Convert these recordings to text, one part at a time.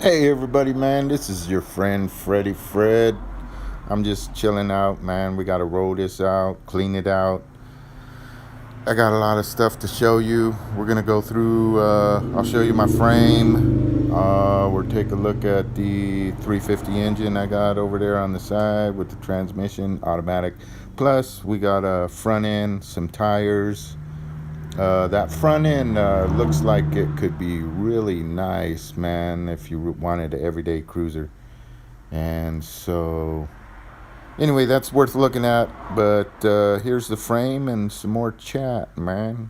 Hey everybody, man, this is your friend Freddie Fred. I'm just chilling out, man. We gotta roll this out, clean it out. I got a lot of stuff to show you. We're gonna go through, I'll show you my frame. We'll take a look at the 350 engine I got over there on the side with the transmission, automatic. Plus, we got a front end, some tires. That front end looks like it could be really nice, man, if you wanted an everyday cruiser. And so, anyway, that's worth looking at. But here's the frame and some more chat, man.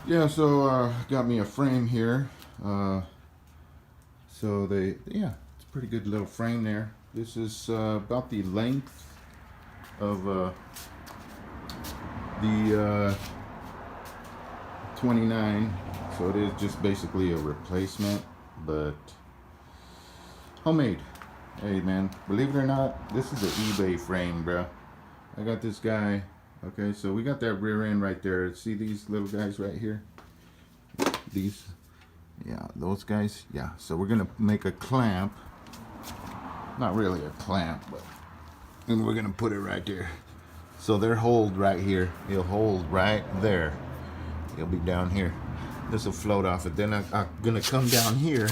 Yeah, so got me a frame here. Uh, it's a pretty good little frame there. This is about the length of the 29. So it is just basically a replacement, but homemade. Hey man, believe it or not, this is an eBay frame, bro. I got this guy. Okay, so we got that rear end right there. See these little guys right here? These, yeah, those guys. Yeah, so we're gonna make a clamp. Not really a clamp, but and we're gonna put it right there. So they're hold right here. It'll hold right there. It'll be down here. This will float off it. Then I'm gonna come down here,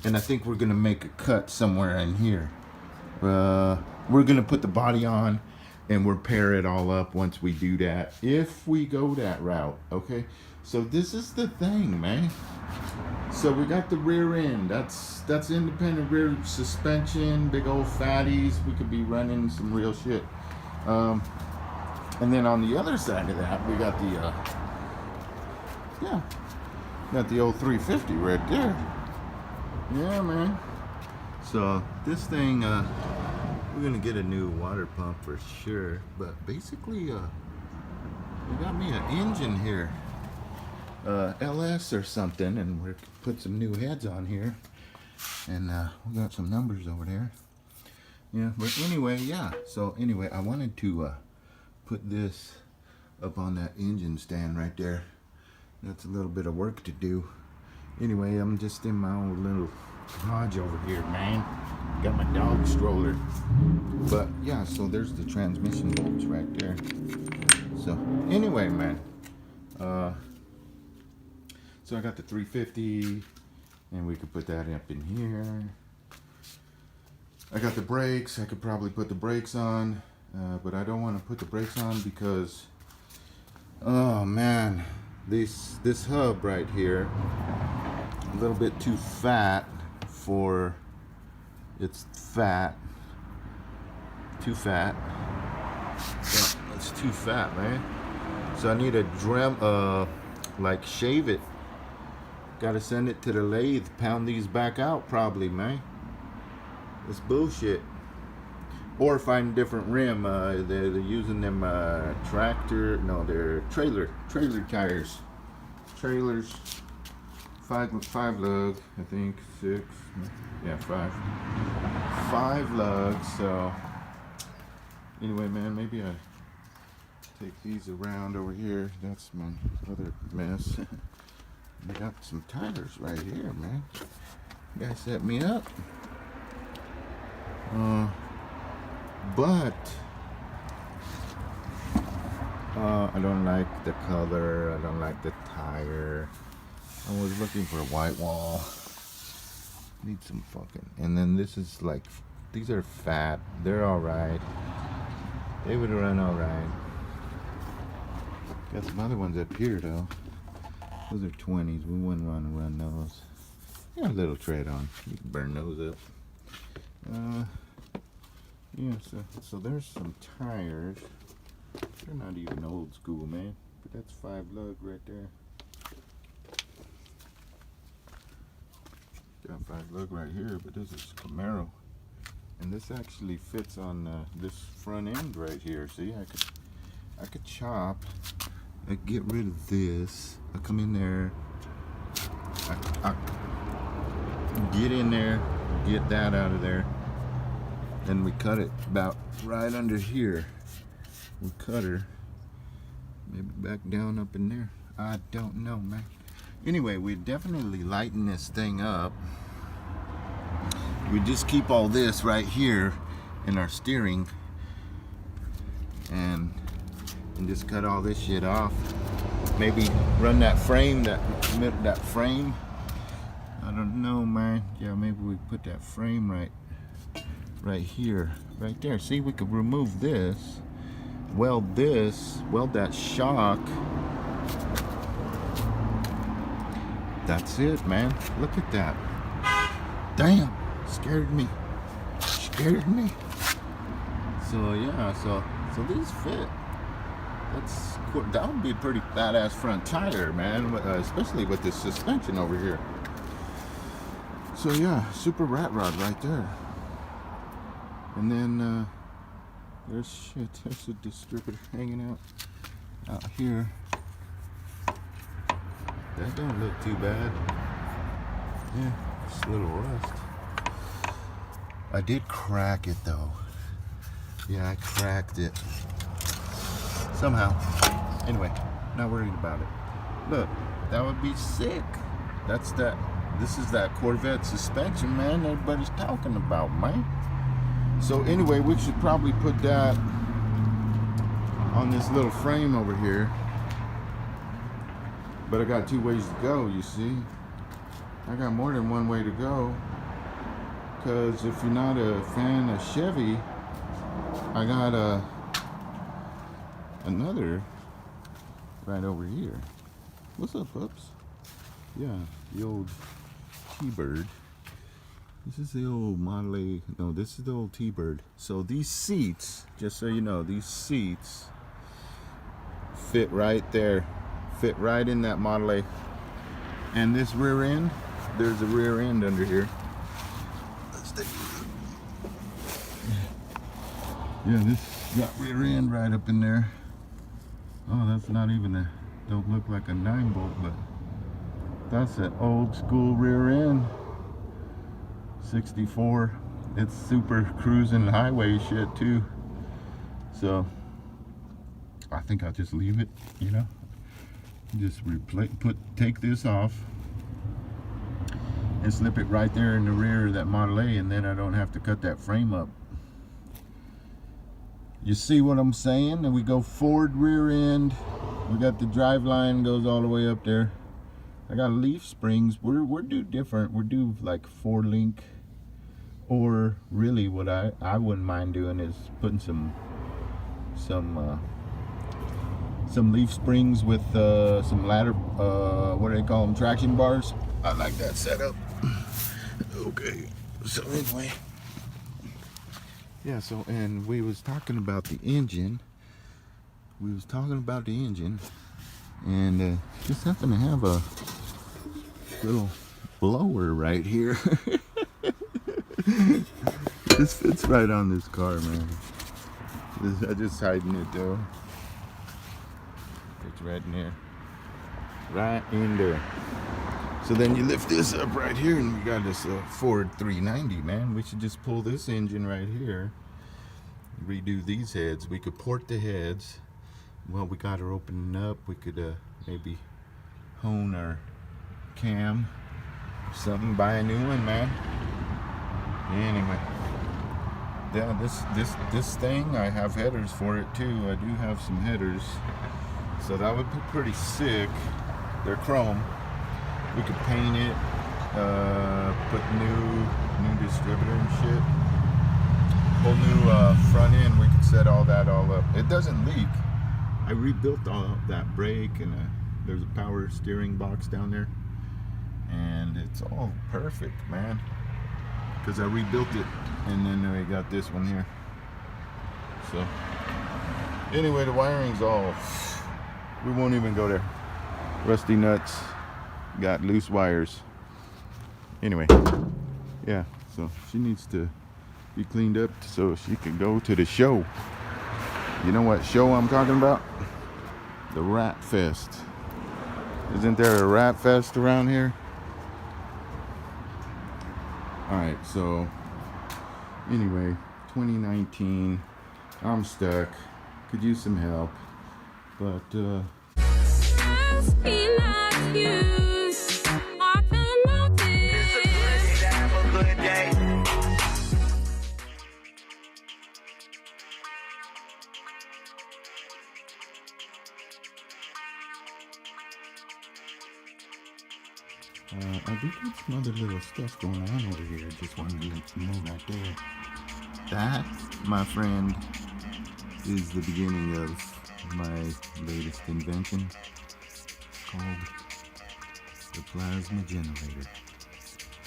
and I think we're gonna make a cut somewhere in here. We're gonna put the body on and repair it all up once we do that, if we go that route. Okay, so this is the thing, man. So we got the rear end. That's independent rear suspension, big old fatties. We could be running some real shit. And then on the other side of that, we got the got the old 350 right there. Yeah, man. So this thing, we're gonna get a new water pump for sure. But basically, we got me an engine here, LS or something, and we're put some new heads on here, and we got some numbers over there. Yeah, but anyway, yeah. So anyway, I wanted to put this up on that engine stand right there. That's a little bit of work to do. Anyway, I'm just in my own little garage over here, man. Got my dog stroller. But yeah, so there's the transmission bolts right there. So anyway, man. So I got the 350, and we could put that up in here. I got the brakes. I could probably put the brakes on, but I don't want to put the brakes on because, oh man, this hub right here, a little bit too fat for. It's fat. Too fat. Yeah, it's too fat, man. So I need a like shave it. Gotta send it to the lathe, pound these back out probably, man. It's bullshit. Or find a different rim. They're using them they're trailer tires. Trailers. Five lug, I think, 6. Yeah, 5 lugs. So anyway, man, maybe I take these around over here. That's my other mess. I got some tires right here, man. You guys set me up. But I don't like the color. I don't like the tire. I was looking for a white wall. Need some fucking. And then this is like, these are fat. They're all right. They would run all right. Got some other ones up here though. Those are 20s. We wouldn't want to run those. Got a little tread on. You can burn those up. Yeah, so there's some tires. They're not even old school, man. But that's 5 lug right there. Got 5 lug right here, but this is Camaro. And this actually fits on this front end right here. See, I could chop. I get rid of this. I come in there. I get in there, get that out of there. And we cut it about right under here. We cut her. Maybe back down up in there. I don't know, man. Anyway, we definitely lighten this thing up. We just keep all this right here in our steering and just cut all this shit off. Maybe run that frame, that frame. I don't know, man. Yeah, maybe we put that frame right here, right there. See, we could remove this, weld that shock. That's it, man. Look at that. Damn, scared me. So yeah, so these fit. That would be a pretty badass front tire, man, especially with this suspension over here. So yeah, super rat rod right there. And then there's a distributor hanging out here. That don't look too bad. Yeah, just a little rust. I did crack it though. Yeah, I cracked it somehow. Anyway, not worried about it. Look, that would be sick. This is that Corvette suspension, man, everybody's talking about, man. So anyway, we should probably put that on this little frame over here. But I got 2 ways to go, you see. I got more than one way to go. Because if you're not a fan of Chevy, I got another right over here. What's up, pups? Yeah, the old T-Bird. This is the old Model A. No, this is the old T-Bird. So these seats, just so you know, these seats fit right there. Fit right in that Model A. And this rear end, there's a rear end under here. Let's take a look. Yeah, this got rear end right up in there. Oh, that's not even don't look like a 9-bolt, but that's an old school rear end. 64. It's super cruising highway shit too. So I think I'll just leave it, you know. Just take this off and slip it right there in the rear of that Model A, and then I don't have to cut that frame up. You see what I'm saying? And we go forward rear end. We got the drive line goes all the way up there. I got leaf springs. We're do different. We're do like 4-link, or really what I wouldn't mind doing is putting some leaf springs with some ladder, what do they call them, traction bars. I like that setup. Okay, so anyway, yeah, so, and we was talking about the engine. And just happen to have a little blower right here. This fits right on this car, man. I just hiding it though. It's right in there. Right in there. So then you lift this up right here and we got this Ford 390, man. We should just pull this engine right here. Redo these heads. We could port the heads. Well, we got her opening up. We could maybe hone our cam. Something, buy a new one, man. Anyway. Yeah, this thing, I have headers for it too. I do have some headers. So that would be pretty sick. They're chrome. We could paint it, put new distributor and shit. Whole new front end, we could set all that all up. It doesn't leak. I rebuilt all that brake, and there's a power steering box down there. And it's all perfect, man. Because I rebuilt it, and then we got this one here. So, anyway, the wiring's all, we won't even go there. Rusty nuts, got loose wires. Anyway, yeah, so she needs to be cleaned up so she can go to the show. You know what show I'm talking about? The Rat Fest. Isn't there a Rat Fest around here? Alright, so anyway, 2019, I'm stuck. Could use some help, but I do got some other little stuff going on over here. Just wanted to move right there. That, my friend, is the beginning of my latest invention called the plasma generator.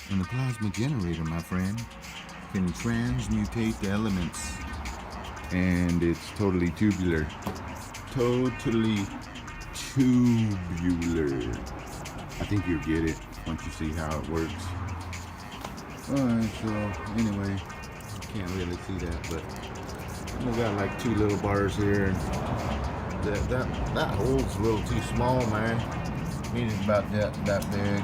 And the plasma generator, my friend, can transmutate the elements. And it's totally tubular. Totally tubular. I think you'll get it once you see how it works. Alright, so anyway, can't really see that, but we got like 2 little bars here, and that hole's a little too small, man. Needed about that big.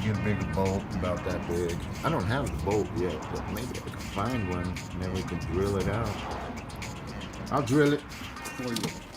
Get a bigger bolt about that big. I don't have the bolt yet, but maybe I can find one and then we can drill it out. I'll drill it for you.